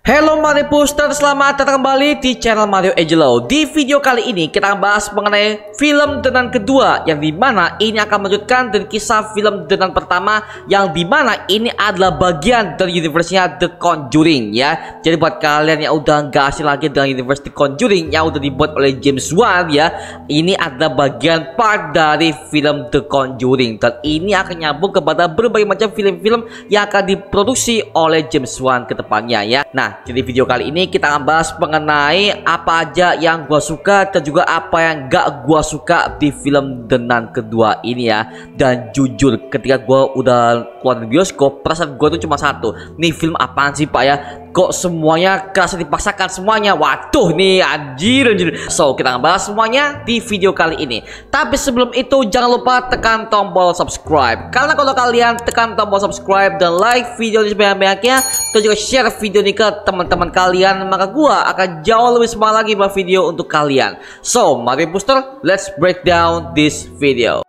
Halo Mario Booster, selamat datang kembali di channel Mario Angelo. Di video kali ini kita akan bahas mengenai film The Nun kedua, yang dimana ini akan melanjutkan dari kisah film The Nun pertama, yang dimana ini adalah bagian dari universe-nya The Conjuring ya. Jadi buat kalian yang udah nggak asing lagi dengan universe The Conjuring yang udah dibuat oleh James Wan ya, ini adalah bagian part dari film The Conjuring, dan ini akan nyambung kepada berbagai macam film-film yang akan diproduksi oleh James Wan ke depannya ya. Nah, jadi video kali ini kita akan bahas mengenai apa aja yang gua suka dan juga apa yang gak gua suka di film The Nun kedua ini ya. Dan jujur ketika gua udah keluar dari bioskop, perasaan gua tuh cuma satu, nih film apaan sih pak ya, kok semuanya kerasa dipaksakan semuanya. Waduh nih anjir. So kita akan bahas semuanya di video kali ini. Tapi sebelum itu jangan lupa tekan tombol subscribe, karena kalau kalian tekan tombol subscribe dan like video ini sebanyak-banyaknya dan juga share video ini ke teman-teman kalian, maka gua akan jauh lebih semangat lagi buat video untuk kalian. So Mario Booster, let's break down this video.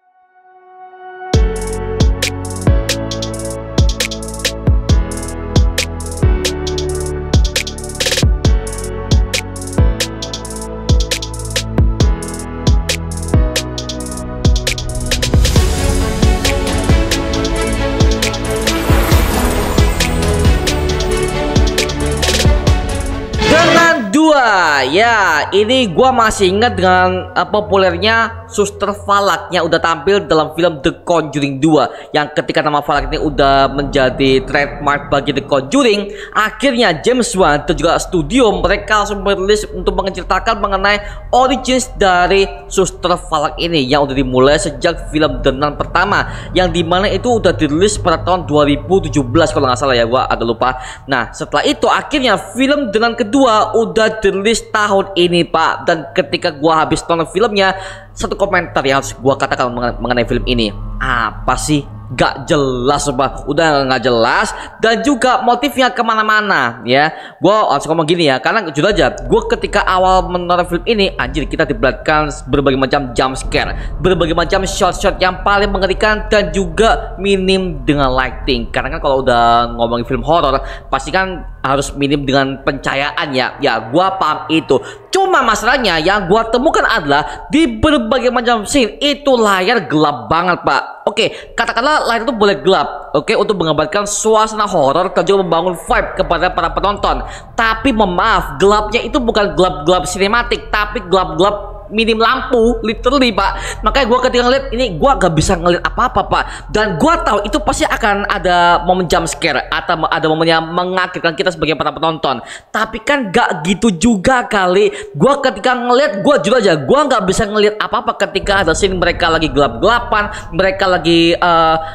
Ya, ini gua masih ingat dengan populernya Suster Falak yang udah tampil dalam film The Conjuring 2, yang ketika nama Falak ini udah menjadi trademark bagi The Conjuring, akhirnya James Wan dan juga studio mereka langsung merilis untuk menceritakan mengenai origins dari Suster Falak ini yang udah dimulai sejak film The Nun pertama, yang dimana itu udah dirilis pada tahun 2017 kalau nggak salah ya, gua agak lupa. Nah setelah itu akhirnya film The Nun kedua udah dirilis tahun ini pak, dan ketika gua habis nonton filmnya, satu komentar yang harus gua katakan mengenai film ini, apa sih, gak jelas pak, udah nggak jelas, dan juga motifnya kemana-mana ya. Gua harus ngomong gini ya, karena jujur aja gua ketika awal menonton film ini, anjir, kita diperlihatkan berbagai macam jump scare, berbagai macam shot-shot yang paling mengerikan dan juga minim dengan lighting. Karena kan kalau udah ngomongin film horor pasti kan harus minim dengan pencahayaan ya. Ya gua paham itu, cuma masalahnya yang gua temukan adalah di berbagai macam scene itu layar gelap banget pak. Oke, katakanlah layar itu boleh gelap, oke, untuk menggambarkan suasana horor dan juga membangun vibe kepada para penonton. Tapi maaf, gelapnya itu bukan gelap-gelap sinematik, tapi gelap-gelap minim lampu, literally pak. Makanya gue ketika ngeliat ini, gue gak bisa ngeliat apa-apa pak. Dan gue tahu itu pasti akan ada momen jump scare atau ada momen yang mengagetkan kita sebagai para penonton. Tapi kan gak gitu juga kali. Gue ketika ngeliat, gue jujur aja, gue gak bisa ngeliat apa-apa ketika ada scene mereka lagi gelap-gelapan, mereka lagi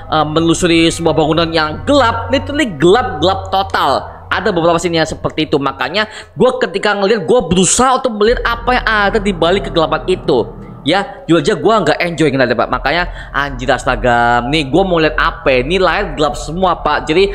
menelusuri sebuah bangunan yang gelap, literally gelap-gelap total. Ada beberapa scene yang seperti itu. Makanya gue ketika ngeliat, gue berusaha untuk melihat apa yang ada di balik kegelapan itu ya. Jujur aja gue nggak enjoy ngeliatnya pak. Makanya anjir astaga, nih gue mau lihat apa, ini layar gelap semua pak. Jadi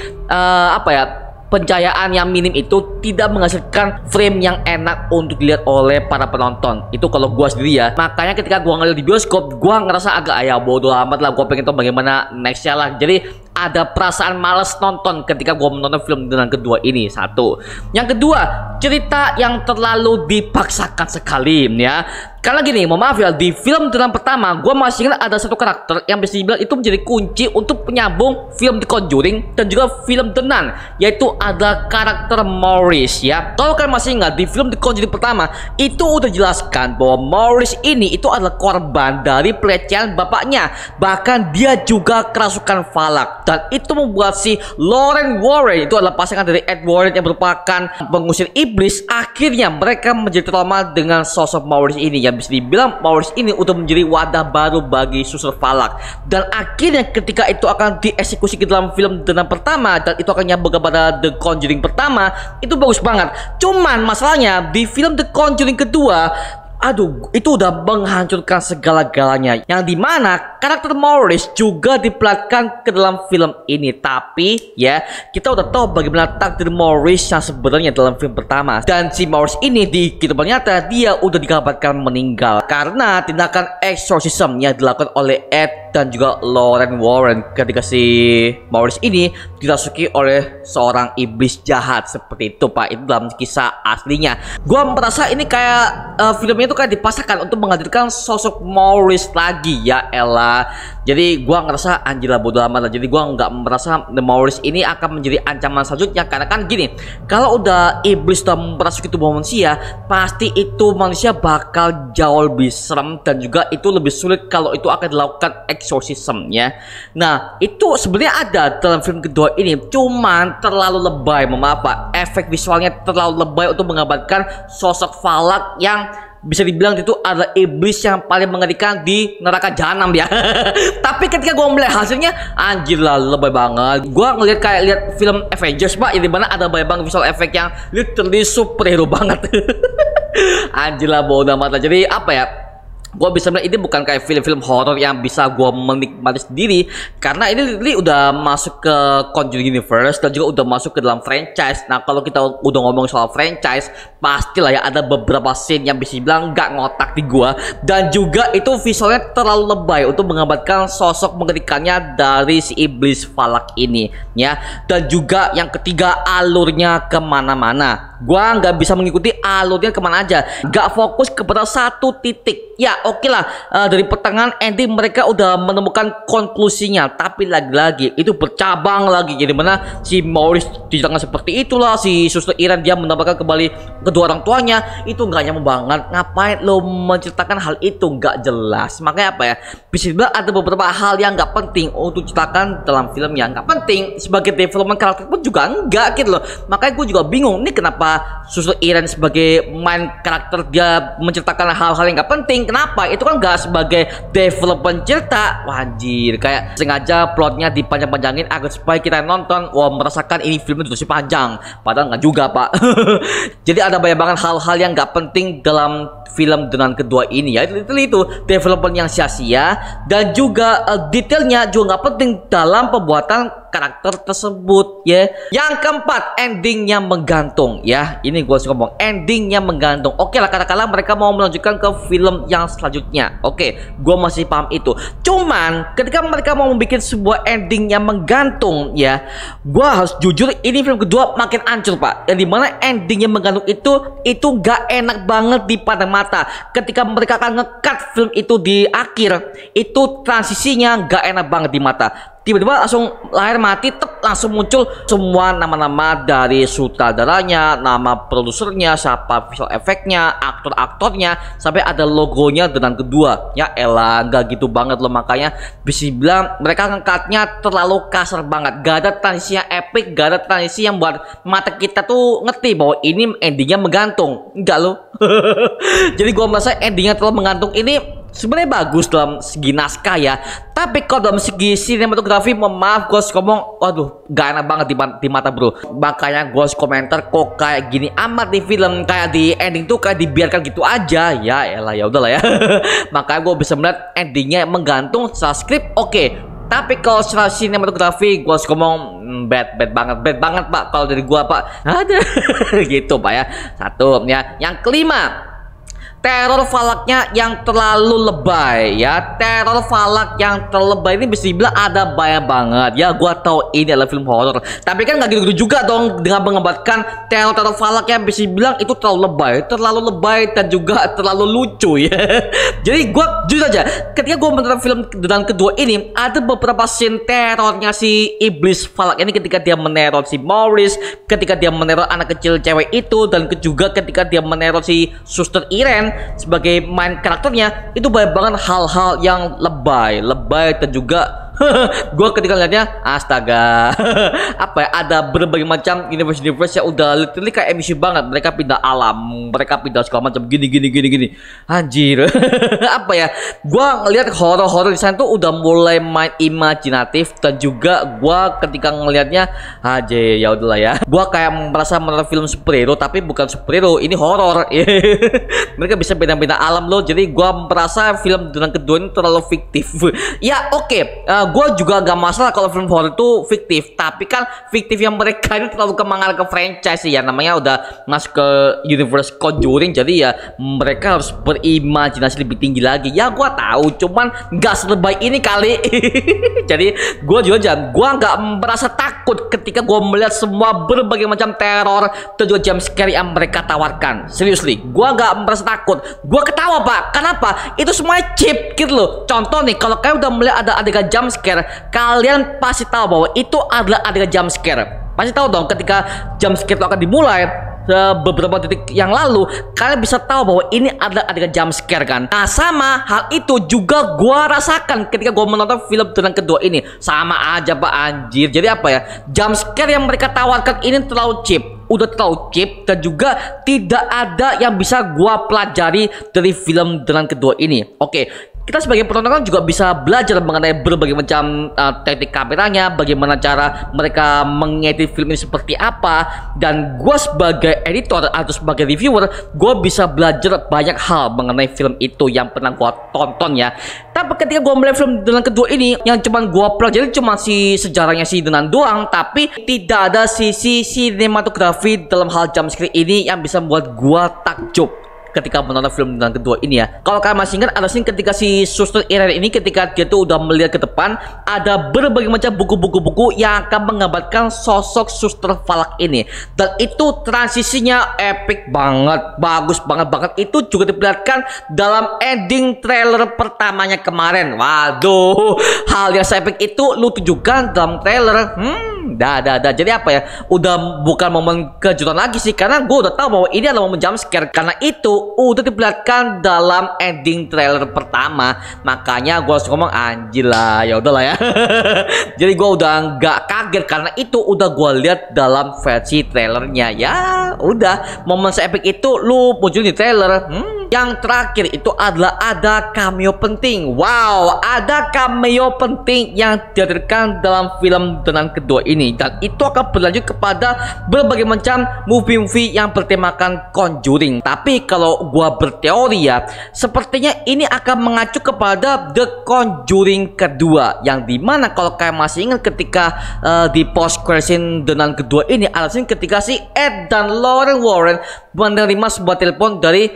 apa ya, pencahayaan yang minim itu tidak menghasilkan frame yang enak untuk dilihat oleh para penonton. Itu kalau gua sendiri ya. Makanya ketika gua ngeliat di bioskop, gua ngerasa agak bodoh amat lah, gua pengen tahu bagaimana nextnya lah. Jadi ada perasaan males nonton ketika gua menonton film The Nun kedua ini. Satu. Yang kedua, cerita yang terlalu dipaksakan sekali ya. Karena gini, mohon maaf ya, di film The Nun pertama gue masih ingat ada satu karakter yang bisa dibilang itu menjadi kunci untuk penyambung film The Conjuring dan juga film The Nun, yaitu ada karakter Maurice ya. Kalau kalian masih ingat, di film The Conjuring pertama itu udah jelaskan bahwa Maurice ini itu adalah korban dari pelecehan bapaknya. Bahkan dia juga kerasukan Falak, dan itu membuat si Lorraine Warren, itu adalah pasangan dari Ed Warren yang merupakan pengusir iblis, akhirnya mereka menjadi trauma dengan sosok Maurice ini ya. Bisa dibilang Maurice ini udah menjadi wadah baru bagi Suster Falak, dan akhirnya ketika itu akan dieksekusi ke dalam film The Nun pertama dan itu akan nyambung kepada The Conjuring pertama, itu bagus banget. Cuman masalahnya di film The Conjuring kedua, aduh, itu udah menghancurkan segala-galanya. Yang dimana karakter Maurice juga diperankan ke dalam film ini. Tapi ya, kita udah tahu bagaimana takdir Maurice yang sebenarnya dalam film pertama. Dan si Maurice ini di kehidupan nyata dia udah dikabarkan meninggal karena tindakan exorcism yang dilakukan oleh Ed dan juga Lorraine Warren ketika si Maurice ini dirasuki oleh seorang iblis jahat seperti itu, Pak. Itu dalam kisah aslinya. Gua merasa ini kayak filmnya itu kayak dipasarkan untuk menghadirkan sosok Maurice lagi, ya elah. Jadi gua ngerasa anjir lah, bodo amat lah. Jadi gua nggak merasa The Maurice ini akan menjadi ancaman selanjutnya karena kan gini, kalau udah iblis udah merasuki tubuh manusia, pasti itu manusia bakal jauh lebih serem dan juga itu lebih sulit kalau itu akan dilakukan exorcism ya. Nah, itu sebenarnya ada dalam film kedua ini, cuman terlalu lebay, maaf Pak. Efek visualnya terlalu lebay untuk menggambarkan sosok Valak yang bisa dibilang itu adalah iblis yang paling mengerikan di neraka jahanam ya. Tapi ketika gue melihat hasilnya, anjir lah, lebay banget. Gue ngeliat kayak lihat film Avengers, Pak, yang dimana ada banyak banget visual efek yang literally superhero banget. Anjir lah, bodo amat lah. Jadi apa ya, gue bisa bilang ini bukan kayak film-film horor yang bisa gue menikmati sendiri, karena ini udah masuk ke Conjuring Universe dan juga udah masuk ke dalam franchise. Nah, kalau kita udah ngomong soal franchise, pastilah ya ada beberapa scene yang bisa bilang nggak ngotak di gua, dan juga itu visualnya terlalu lebay untuk menggambarkan sosok mengerikannya dari si iblis Valak ini ya. Dan juga yang ketiga, alurnya kemana-mana. Gua nggak bisa mengikuti alurnya kemana aja, nggak fokus kepada satu titik. Ya oke lah, dari pertengahan ending mereka udah menemukan konklusinya, tapi lagi-lagi itu bercabang lagi. Jadi mana si Maurice diceritakan seperti itulah, si Suster Irene dia menambahkan kembali kedua orang tuanya, itu nggak nyambung banget. Ngapain lo menceritakan hal itu, nggak jelas. Makanya apa ya, bisa dibilang ada beberapa hal yang nggak penting untuk diceritakan dalam film yang nggak penting. Sebagai development karakter pun juga enggak gitu loh. Makanya gue juga bingung nih kenapa Suster Irene sebagai main karakter dia menceritakan hal-hal yang nggak penting. Kenapa? Itu kan gak sebagai development cerita. Wajir, kayak sengaja plotnya dipanjang-panjangin agar supaya kita nonton merasakan ini filmnya durasi panjang. Padahal nggak juga, Pak. Jadi ada banyak banget hal-hal yang nggak penting dalam film dengan kedua ini ya. Itu development yang sia-sia, dan juga detailnya juga nggak penting dalam pembuatan karakter tersebut ya. Yang keempat, endingnya menggantung ya. Ini gue suka ngomong endingnya menggantung. Oke lah, katakanlah mereka mau melanjutkan ke film yang selanjutnya. Oke, gue masih paham itu. Cuman ketika mereka mau membuat sebuah ending yang menggantung ya, gue harus jujur ini film kedua makin hancur, Pak. Yang dimana endingnya menggantung itu gak enak banget dipandang mata. Ketika mereka akan nge-cut film itu di akhir, itu transisinya gak enak banget di mata. Tiba-tiba langsung lahir mati, langsung muncul semua nama-nama dari sutradaranya, nama produsernya, siapa visual efeknya, aktor-aktornya, sampai ada logonya dengan kedua. Ya elah, nggak gitu banget loh. Makanya bisa bilang mereka ngangkatnya terlalu kasar banget. Gak ada transisi yang epic, gak ada transisi yang buat mata kita tuh ngerti bahwa ini endingnya menggantung. Enggak loh. Jadi gua merasa endingnya terlalu menggantung ini sebenarnya bagus dalam segi naskah ya, tapi kalau dalam segi sinematografi, maaf gue ngomong, waduh gak enak banget di mata bro. Makanya gue komentar, kok kayak gini amat di film, kayak di ending tuh kayak dibiarkan gitu aja. Ya elah, ya udahlah ya. Makanya gue bisa melihat endingnya menggantung secara skrip oke. Tapi kalau secara sinematografi gue ngomong bad banget Pak. Kalau dari gue Pak, ada gitu Pak ya. Satu ya. Yang kelima, teror Valaknya yang terlalu lebay ya. Teror Valak yang terlalu lebay ini bisa dibilang ada banyak banget ya. Gua tahu ini adalah film horor, tapi kan nggak gitu-gitu juga dong dengan menggambarkan teror Valak yang bisa dibilang itu terlalu lebay dan juga terlalu lucu ya. Jadi gua jujur aja, ketika gua menonton film dengan kedua ini, ada beberapa scene terornya si iblis Valak ini ketika dia meneror si Maurice, ketika dia meneror anak kecil cewek itu, dan juga ketika dia meneror si Suster Irene sebagai main karakternya. Itu banyak banget hal-hal yang lebay dan juga Gue ketika lihatnya, astaga, apa ya? Ada berbagai macam universe yang udah literally kayak MCU banget. Mereka pindah alam, mereka pindah segala macam gini. Anjir, apa ya? Gue ngelihat horor-horor di sana tuh udah mulai main imajinatif, dan juga gue ketika ngelihatnya, aja ya udahlah ya. Gue kayak merasa menonton film superhero, tapi bukan superhero, ini horor. Mereka bisa pindah-pindah alam loh. Jadi gue merasa film dengan kedua ini terlalu fiktif. Ya oke, gue juga gak masalah kalau film horror itu fiktif, tapi kan fiktif yang mereka ini terlalu kemangal ke franchise ya, namanya udah masuk ke universe Conjuring, jadi ya mereka harus berimajinasi lebih tinggi lagi. Ya gue tahu, cuman gak seterbaik ini kali. Jadi gue juga gak merasa takut ketika gue melihat semua berbagai macam teror dan juga jump scare yang mereka tawarkan. Seriously, gue gak merasa takut, gue ketawa pak. Kenapa? Itu semuanya cheap gitu loh. Contoh nih, kalau kalian udah melihat ada adegan jump scare, kalian pasti tahu bahwa itu adalah adegan jump scare. Pasti tahu dong ketika jump scare itu akan dimulai. Beberapa detik yang lalu kalian bisa tahu bahwa ini adalah adegan jump scare kan. Nah sama hal itu juga gua rasakan ketika gua menonton film dengan kedua ini. Sama aja pak, anjir. Jadi apa ya, jump scare yang mereka tawarkan ini terlalu cheap, udah terlalu cheap, dan juga tidak ada yang bisa gua pelajari dari film dengan kedua ini. Oke, kita sebagai penonton kan juga bisa belajar mengenai berbagai macam teknik kameranya, bagaimana cara mereka mengedit film ini seperti apa. Dan gue sebagai editor atau sebagai reviewer, gue bisa belajar banyak hal mengenai film itu yang pernah gue tonton ya. Tapi ketika gue melihat film dengan kedua ini, yang cuman gue pelajari cuma si sejarahnya si Denan doang, tapi tidak ada sisi sinematografi dalam hal jump scare ini yang bisa membuat gue takjub ketika menonton film dengan kedua ini ya. Kalau kalian masih ingat, ada scene ketika si Suster Irene ini, ketika dia tuh udah melihat ke depan, ada berbagai macam buku-buku yang akan menggambarkan sosok Suster Falak ini, dan itu transisinya epic banget, bagus banget. Itu juga diperlihatkan dalam ending trailer pertamanya kemarin. Waduh, hal yang se-epic itu lu tunjukkan dalam trailer. Jadi apa ya, udah bukan momen kejutan lagi sih, karena gue udah tahu bahwa ini adalah momen jump scare, karena itu udah diperlihatkan dalam ending trailer pertama. Makanya gue langsung ngomong anjir lah, ya udahlah ya. Jadi gue udah nggak kaget karena itu udah gue lihat dalam versi trailernya. Ya udah, momen se-epic itu lu muncul di trailer. Yang terakhir itu adalah ada cameo penting. Wow, ada cameo penting yang dihadirkan dalam film dengan kedua ini, dan itu akan berlanjut kepada berbagai macam movie-movie yang bertemakan Conjuring. Tapi kalau gua berteori ya, sepertinya ini akan mengacu kepada The Conjuring kedua, yang dimana kalau kalian masih ingat ketika di post credit scene dengan kedua ini, alasan ketika si Ed dan Lauren Warren menerima sebuah telepon dari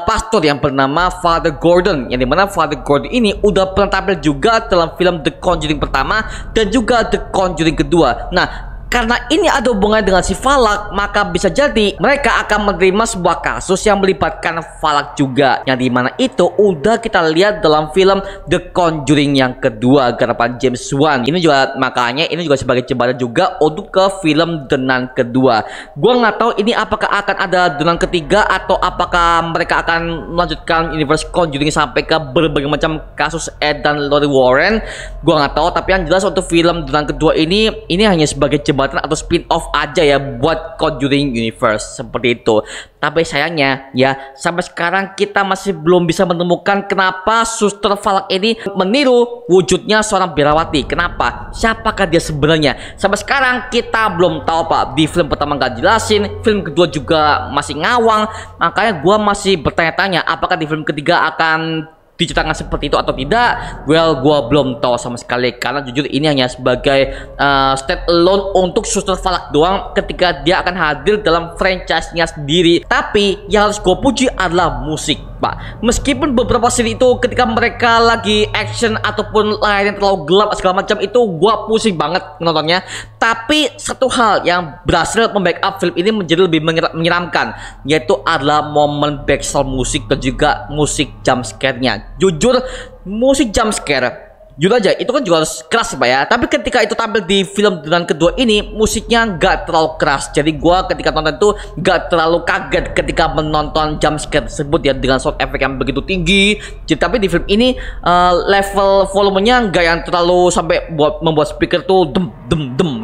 pastor yang bernama Father Gordon, yang dimana Father Gordon ini udah pernah tampil juga dalam film The Conjuring pertama dan juga The Conjuring kedua. Nah, karena ini ada hubungannya dengan si Falak, maka bisa jadi mereka akan menerima sebuah kasus yang melibatkan Falak juga, yang dimana itu udah kita lihat dalam film The Conjuring yang kedua garapan James Wan. Ini juga makanya ini juga sebagai jembatan juga untuk ke film dengan kedua. Gua nggak tahu ini apakah akan ada dengan ketiga atau apakah mereka akan melanjutkan universe Conjuring sampai ke berbagai macam kasus Ed dan Lauren Warren. Gua nggak tahu, tapi yang jelas untuk film dengan kedua ini hanya sebagai jembatan atau spin-off aja ya buat Conjuring Universe seperti itu. Tapi sayangnya ya, sampai sekarang kita masih belum bisa menemukan kenapa Suster Falak ini meniru wujudnya seorang biarawati. Kenapa? Siapakah dia sebenarnya? Sampai sekarang kita belum tahu pak. Di film pertama nggak jelasin, film kedua juga masih ngawang. Makanya gua masih bertanya-tanya apakah di film ketiga akan diceritakan seperti itu atau tidak. Well, gua belum tahu sama sekali, karena jujur ini hanya sebagai stand alone untuk Suster Falak doang ketika dia akan hadir dalam franchise-nya sendiri. Tapi yang harus gue puji adalah musik pak. Meskipun beberapa scene itu ketika mereka lagi action ataupun lainnya terlalu gelap segala macam, itu gue pusing banget nontonnya. Tapi satu hal yang berhasil membackup film ini menjadi lebih menyeramkan, yaitu adalah momen backsound musik dan juga musik jump scare-nya. Jujur, musik jump scare jujur aja itu kan juga harus keras Pak ya. Tapi ketika itu tampil di film dengan kedua ini, musiknya nggak terlalu keras. Jadi gua ketika nonton itu nggak terlalu kaget ketika menonton jumpscare tersebut ya, dengan sound effect yang begitu tinggi. Jadi, tapi di film ini level volumenya nggak yang terlalu sampai membuat speaker tuh dem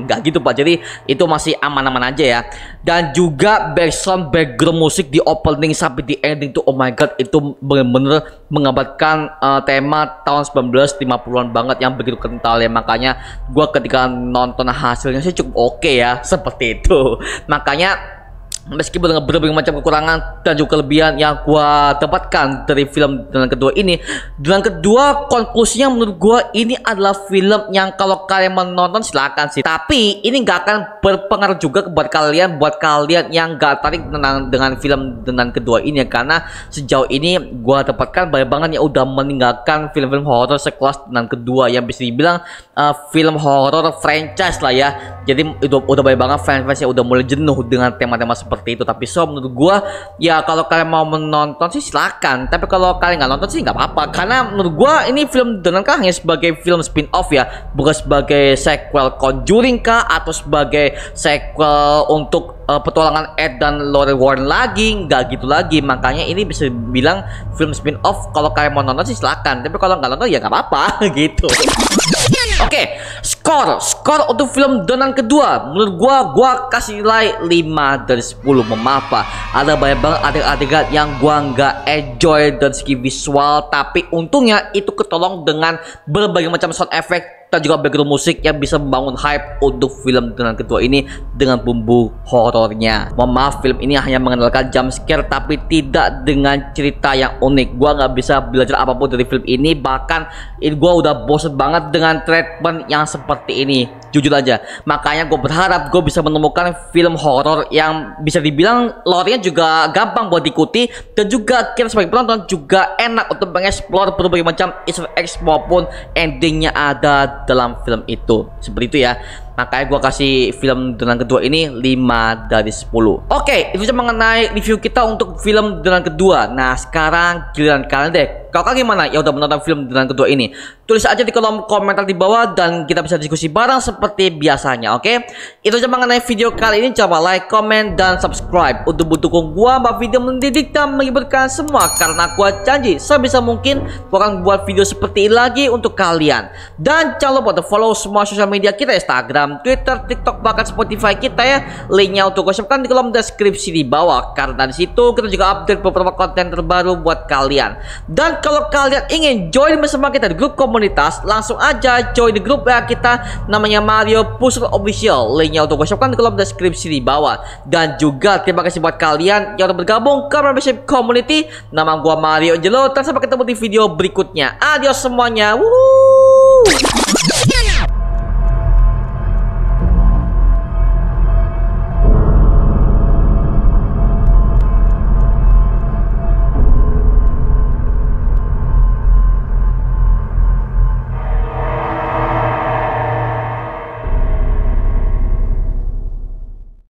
nggak gitu Pak. Jadi itu masih aman-aman aja ya. Dan juga background musik di opening sampai di ending tuh, oh my god, itu bener-bener mengabarkan tema tahun 1950-an banget yang begitu kental ya. Makanya gue ketika nonton hasilnya sih cukup oke ya, seperti itu. Makanya meskipun dengan berbagai macam kekurangan dan juga kelebihan yang gua dapatkan dari film dengan kedua ini, dengan kedua konklusinya menurut gua ini adalah film yang kalau kalian menonton silakan sih, tapi ini nggak akan berpengaruh juga buat kalian yang nggak tarik dengan film dengan kedua ini ya, karena sejauh ini gua dapatkan banyak banget yang udah meninggalkan film-film horor sekelas dengan kedua yang bisa dibilang film horor franchise lah ya. Jadi itu udah banyak banget fans yang udah mulai jenuh dengan tema-tema seperti itu. Tapi so menurut gua ya kalau kalian mau menonton sih silakan, tapi kalau kalian nggak nonton sih nggak apa-apa, karena menurut gua ini film dengan hanya sebagai film spin off ya, bukan sebagai sequel Conjuring kah atau sebagai sequel untuk petualangan Ed dan Lorraine Warren lagi, nggak gitu lagi. Makanya ini bisa bilang film spin off. Kalau kalian mau nonton sih silakan, tapi kalau nggak nonton ya nggak apa-apa gitu. Oke, skor untuk film Donan kedua menurut gua kasih nilai 5 dari 10. Maaf Pak, ada banyak banget adegan yang gua nggak enjoy dari segi visual, tapi untungnya itu ketolong dengan berbagai macam sound effect dan juga background musik yang bisa membangun hype untuk film dengan kedua ini dengan bumbu horornya. Mohon maaf, film ini hanya mengandalkan jump scare tapi tidak dengan cerita yang unik. Gua nggak bisa belajar apapun dari film ini, bahkan gua udah bosen banget dengan treatment yang seperti ini, jujur aja. Makanya gue berharap gue bisa menemukan film horor yang bisa dibilang lore-nya juga gampang buat diikuti, dan juga kita sebagai penonton juga enak untuk mengeksplor berbagai macam easter eggs maupun endingnya ada dalam film itu. Seperti itu ya. Makanya gue kasih film dengan kedua ini 5 dari 10. Oke, itu cuma mengenai review kita untuk film dengan kedua. Nah, sekarang giliran kalian deh. Kalau kalian gimana ya udah menonton film dengan kedua ini? Tulis aja di kolom komentar di bawah dan kita bisa diskusi bareng seperti biasanya, oke? Itu cuma mengenai video kali ini. Coba like, comment, dan subscribe untuk mendukung gua buat video mendidik dan menghiburkan semua, karena gua janji sebisa mungkin gua akan buat video seperti ini lagi untuk kalian. Dan jangan lupa untuk follow semua sosial media kita, Instagram, Twitter, TikTok, bahkan Spotify kita ya. Linknya untuk gue siapkan di kolom deskripsi di bawah, karena di situ kita juga update beberapa konten terbaru buat kalian. Dan kalau kalian ingin join bersama kita di grup komunitas, langsung aja join di grup ya kita, namanya Mario Puzzle Official. Linknya untuk gue siapkan di kolom deskripsi di bawah. Dan juga terima kasih buat kalian yang udah bergabung ke membership community. Nama gue Mario Angelo, dan sampai ketemu di video berikutnya. Adios semuanya. Wuhu.